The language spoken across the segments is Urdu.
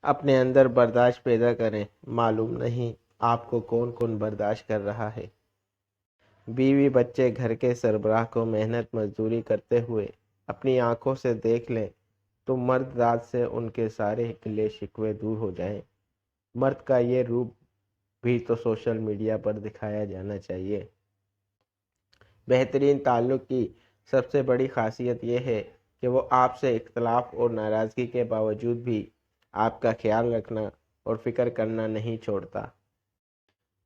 اپنے اندر برداشت پیدا کریں، معلوم نہیں آپ کو کون کون برداشت کر رہا ہے۔ بیوی بچے گھر کے سربراہ کو محنت مزدوری کرتے ہوئے اپنی آنکھوں سے دیکھ لیں تو مرد ذات سے ان کے سارے گلے شکوے دور ہو جائیں۔ مرد کا یہ روپ بھی تو سوشل میڈیا پر دکھایا جانا چاہیے۔ بہترین تعلق کی سب سے بڑی خاصیت یہ ہے کہ وہ آپ سے اختلاف اور ناراضگی کے باوجود بھی آپ کا خیال رکھنا اور فکر کرنا نہیں چھوڑتا۔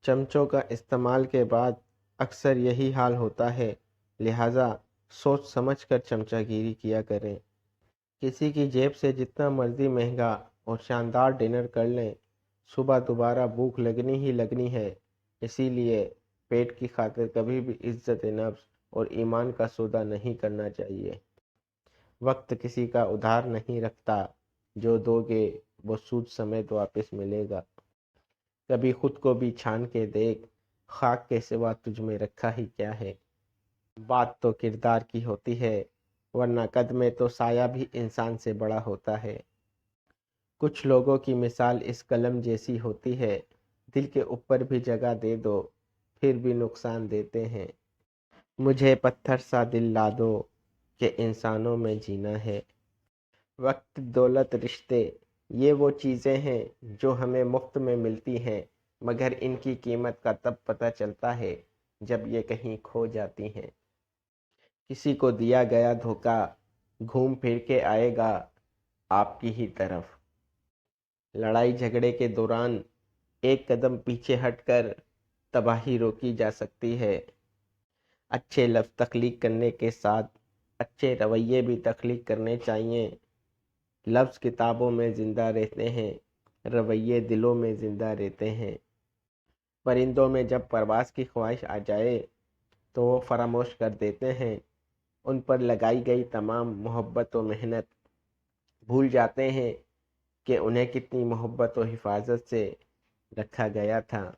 چمچوں کا استعمال کے بعد اکثر یہی حال ہوتا ہے، لہٰذا سوچ سمجھ کر چمچہ گیری کیا کریں۔ کسی کی جیب سے جتنا مرضی مہنگا اور شاندار ڈنر کر لیں، صبح دوبارہ بھوک لگنی ہی لگنی ہے۔ اسی لیے پیٹ کی خاطر کبھی بھی عزت نفس اور ایمان کا سودا نہیں کرنا چاہیے۔ وقت کسی کا ادھار نہیں رکھتا، جو دو گے وہ سود سمیت واپس ملے گا۔ کبھی خود کو بھی چھان کے دیکھ، خاک کے سوا تجھ میں رکھا ہی کیا ہے۔ بات تو کردار کی ہوتی ہے، ورنہ قد میں تو سایہ بھی انسان سے بڑا ہوتا ہے۔ کچھ لوگوں کی مثال اس قلم جیسی ہوتی ہے، دل کے اوپر بھی جگہ دے دو پھر بھی نقصان دیتے ہیں۔ مجھے پتھر سا دل لا دو کہ انسانوں میں جینا ہے۔ وقت، دولت، رشتے، یہ وہ چیزیں ہیں جو ہمیں مفت میں ملتی ہیں، مگر ان کی قیمت کا تب پتہ چلتا ہے جب یہ کہیں کھو جاتی ہیں۔ کسی کو دیا گیا دھوکہ گھوم پھر کے آئے گا آپ کی ہی طرف۔ لڑائی جھگڑے کے دوران ایک قدم پیچھے ہٹ کر تباہی روکی جا سکتی ہے۔ اچھے لفظ تخلیق کرنے کے ساتھ اچھے رویے بھی تخلیق کرنے چاہیے۔ لفظ کتابوں میں زندہ رہتے ہیں، رویے دلوں میں زندہ رہتے ہیں۔ پرندوں میں جب پرواز کی خواہش آ جائے تو وہ فراموش کر دیتے ہیں، ان پر لگائی گئی تمام محبت و محنت، بھول جاتے ہیں کہ انہیں کتنی محبت و حفاظت سے رکھا گیا تھا۔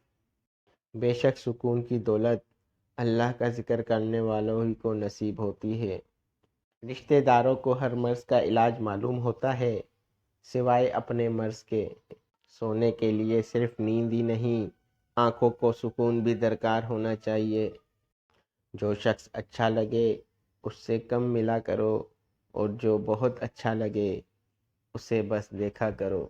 بے شک سکون کی دولت اللہ کا ذکر کرنے والوں ہی کو نصیب ہوتی ہے۔ رشتہ داروں کو ہر مرض کا علاج معلوم ہوتا ہے سوائے اپنے مرض کے۔ سونے کے لیے صرف نیند ہی نہیں، آنکھوں کو سکون بھی درکار ہونا چاہیے۔ جو شخص اچھا لگے اس سے کم ملا کرو، اور جو بہت اچھا لگے اسے بس دیکھا کرو۔